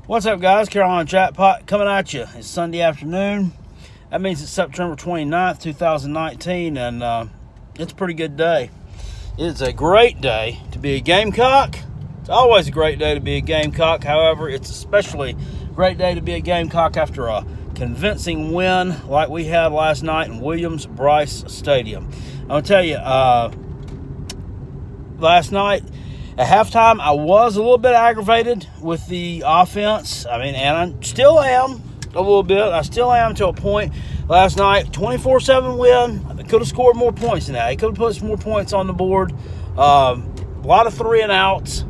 What's up, guys? Carolina Jackpot coming at you. It's Sunday afternoon. That means it's September 29th, 2019, and it's a pretty good day. It's a great day to be a Gamecock. It's always a great day to be a Gamecock. However, it's especially a great day to be a Gamecock after a convincing win like we had last night in Williams-Brice Stadium. I'm going to tell you, last night, at halftime, I was a little bit aggravated with the offense. And I still am a little bit. I still am to a point. Last night, 24-7 win. They could have scored more points than that. They could have put some more points on the board. A lot of three and outs.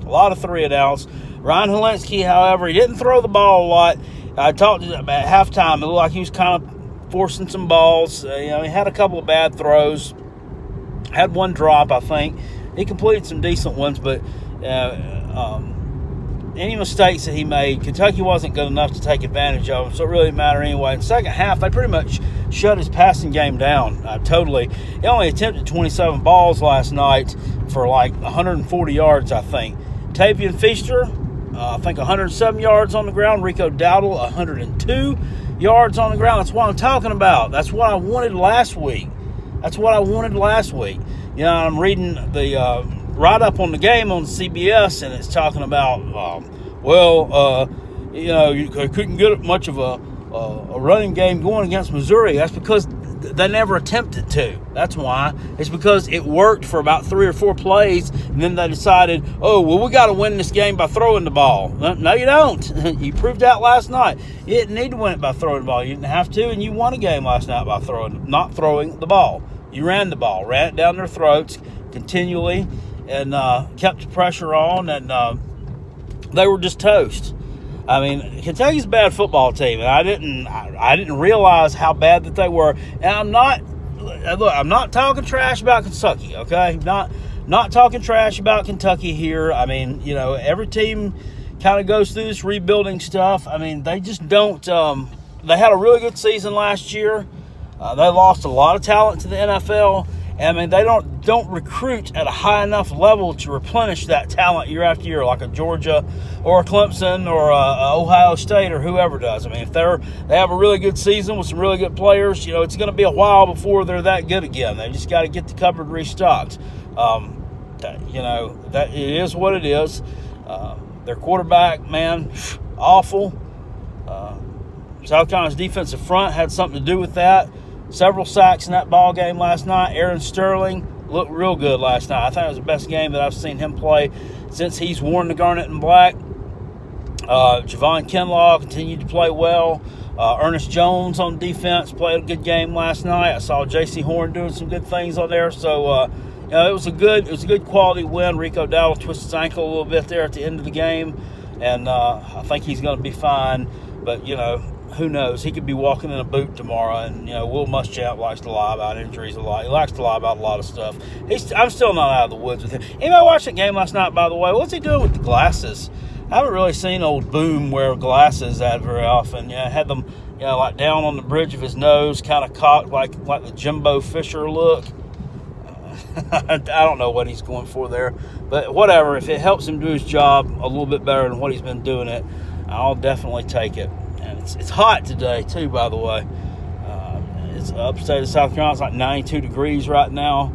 Ryan Helinski, however, he didn't throw the ball a lot. I talked to him at halftime. It looked like he was kind of forcing some balls. He had a couple of bad throws. Had one drop, I think. He completed some decent ones, but any mistakes that he made, Kentucky wasn't good enough to take advantage of them, so it really didn't matter anyway. In the second half, they pretty much shut his passing game down totally. He only attempted 27 balls last night for like 140 yards, I think. Tavian Feaster, I think 107 yards on the ground. Rico Dowdle, 102 yards on the ground. That's what I'm talking about. That's what I wanted last week. I'm reading the write-up on the game on CBS, and it's talking about, you couldn't get much of a running game going against Missouri. That's because they never attempted to. That's why. It's because it worked for about 3 or 4 plays, and then they decided, we got to win this game by throwing the ball. No, you don't. You proved that last night. You didn't need to win it by throwing the ball. You didn't have to, and you won a game last night by not throwing the ball. You ran the ball, ran it down their throats continually, and kept the pressure on, and they were just toast. Kentucky's a bad football team, and I didn't realize how bad that they were. And I'm not talking trash about Kentucky, okay? Not talking trash about Kentucky here. Every team kind of goes through this rebuilding stuff. They just don't. They had a really good season last year. They lost a lot of talent to the NFL. They don't recruit at a high enough level to replenish that talent year after year, like a Georgia or a Clemson or a Ohio State or whoever does. If they have a really good season with some really good players, it's going to be a while before they're that good again. They just got to get the cupboard restocked. That it is what it is. Their quarterback, man, awful. South Carolina's defensive front had something to do with that. Several sacks in that ball game last night. Aaron Sterling looked real good last night. I think it was the best game that I've seen him play since he's worn the garnet and black. Javon Kinlaw continued to play well. Ernest Jones on defense played a good game last night. I saw J.C. Horn doing some good things on there. So, it was a good quality win. Rico Dowdle twisted his ankle a little bit there at the end of the game, and I think he's going to be fine. But, who knows? He could be walking in a boot tomorrow, and, Will Muschamp likes to lie about injuries a lot. He likes to lie about a lot of stuff. I'm still not out of the woods with him. Anybody watch that game last night, by the way? What's he doing with the glasses? I haven't really seen old Boom wear glasses that very often. Had them, like down on the bridge of his nose, kind of cocked like the Jimbo Fisher look. I don't know what he's going for there. But whatever. If it helps him do his job a little bit better than what he's been doing it, I'll definitely take it. And it's hot today, too, by the way. It's upstate of South Carolina. It's like 92 degrees right now.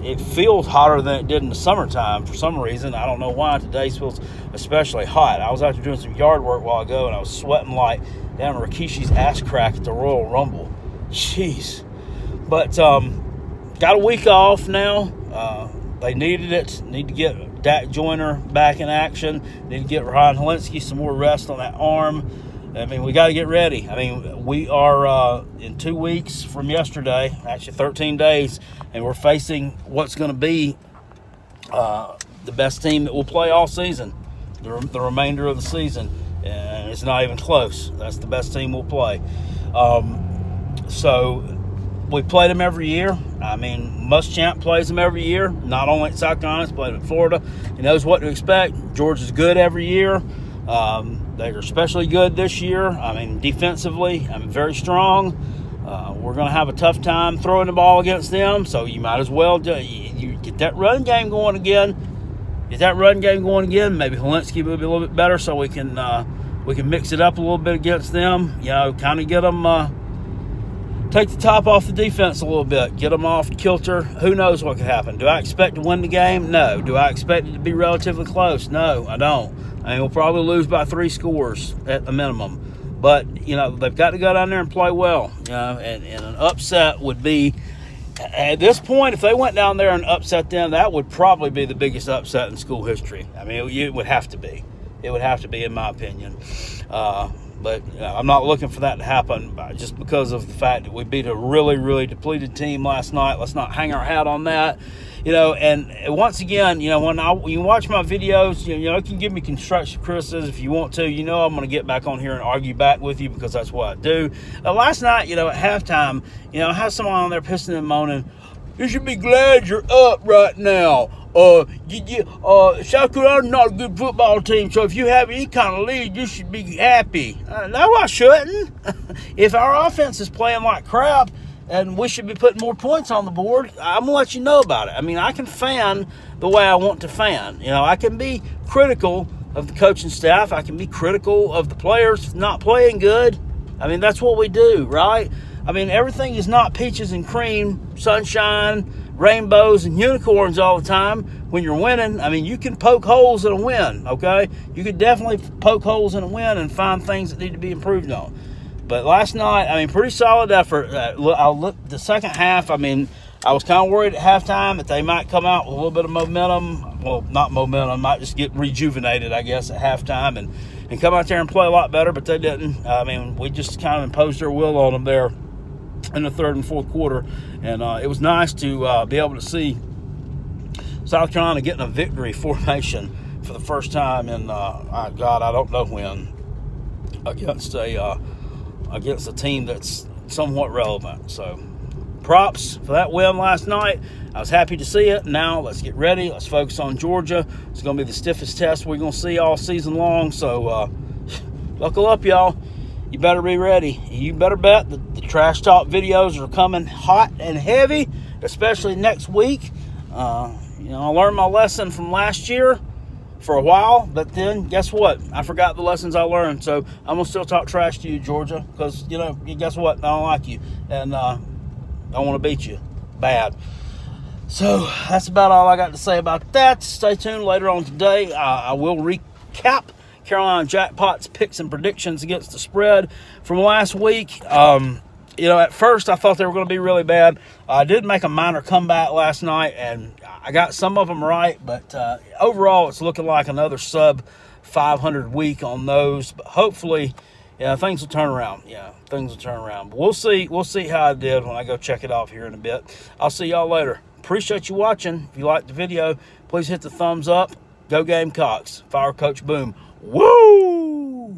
It feels hotter than it did in the summertime for some reason. I don't know why. Today feels especially hot. I was out there doing some yard work a while ago, and I was sweating like down Rikishi's ass crack at the Royal Rumble. Jeez. But got a week off now. They needed it. Need to get Dak Joyner back in action. Need to get Ryan Helinski some more rest on that arm. We got to get ready. We are in 2 weeks from yesterday, actually 13 days, and we're facing what's going to be the best team that will play all season, the remainder of the season. And it's not even close. That's the best team we'll play. So we played them every year. Muschamp plays them every year, not only at South Carolina, he's played in Florida. He knows what to expect. Georgia's good every year. They're especially good this year. Defensively, very strong. We're going to have a tough time throwing the ball against them, so you might as well you get that run game going again. get that run game going again. Maybe Helinski will be a little bit better, so we can mix it up a little bit against them. You know, kind of get them, take the top off the defense a little bit, get them off kilter. Who knows what could happen? Do I expect to win the game? No. Do I expect it to be relatively close? No, I don't. I mean, we'll probably lose by 3 scores at the minimum. But, you know, they've got to go down there and play well. You know, and an upset would be, at this point, if they went down there and upset them, that would probably be the biggest upset in school history. I mean, it would have to be. It would have to be, in my opinion. But I'm not looking for that to happen just because of the fact that we beat a really, really depleted team last night. Let's not hang our hat on that. You know, and once again, you know, when you watch my videos, you know, you can give me constructive criticism if you want to. You know, I'm going to get back on here and argue back with you because that's what I do. Last night, you know, at halftime, you know, I have someone on there pissing and moaning, "You should be glad you're up right now. South Carolina's not a good football team, so if you have any kind of lead, you should be happy." No, I shouldn't. If our offense is playing like crap and we should be putting more points on the board, I'm going to let you know about it. I mean, I can fan the way I want to fan. You know, I can be critical of the coaching staff. I can be critical of the players not playing good. I mean, that's what we do, right? I mean, everything is not peaches and cream, sunshine, rainbows, and unicorns all the time when you're winning. I mean, you can poke holes in a win, okay? You could definitely poke holes in a win and find things that need to be improved on. But last night, I mean, pretty solid effort. I'll look the second half. I mean, I was kind of worried at halftime that they might come out with a little bit of momentum. Well, not momentum, might just get rejuvenated, I guess, at halftime and come out there and play a lot better, but they didn't. I mean, we just kind of imposed our will on them there in the third and fourth quarter, and it was nice to be able to see South Carolina getting a victory formation for the first time in God, I don't know when, against a team that's somewhat relevant. So props for that win last night. I was happy to see it. Now let's get ready. Let's focus on Georgia. It's going to be the stiffest test we're going to see all season long. So buckle up, y'all. You better be ready. You better bet the trash talk videos are coming hot and heavy, especially next week. You know, I learned my lesson from last year for a while, but then guess what? I forgot the lessons I learned. So I'm going to still talk trash to you, Georgia, because, you know, guess what? I don't like you, and I want to beat you bad. So that's about all I got to say about that. Stay tuned later on today. I will recap Carolina Jackpot's picks and predictions against the spread from last week. You know, at first I thought they were going to be really bad. I did make a minor comeback last night, and I got some of them right. But overall, it's looking like another sub-500 week on those. But hopefully, yeah, things will turn around. Yeah, things will turn around. But we'll see. We'll see how I did when I go check it off here in a bit. I'll see y'all later. Appreciate you watching. If you liked the video, please hit the thumbs up. Go Gamecocks. Fire Coach Boom. Woo!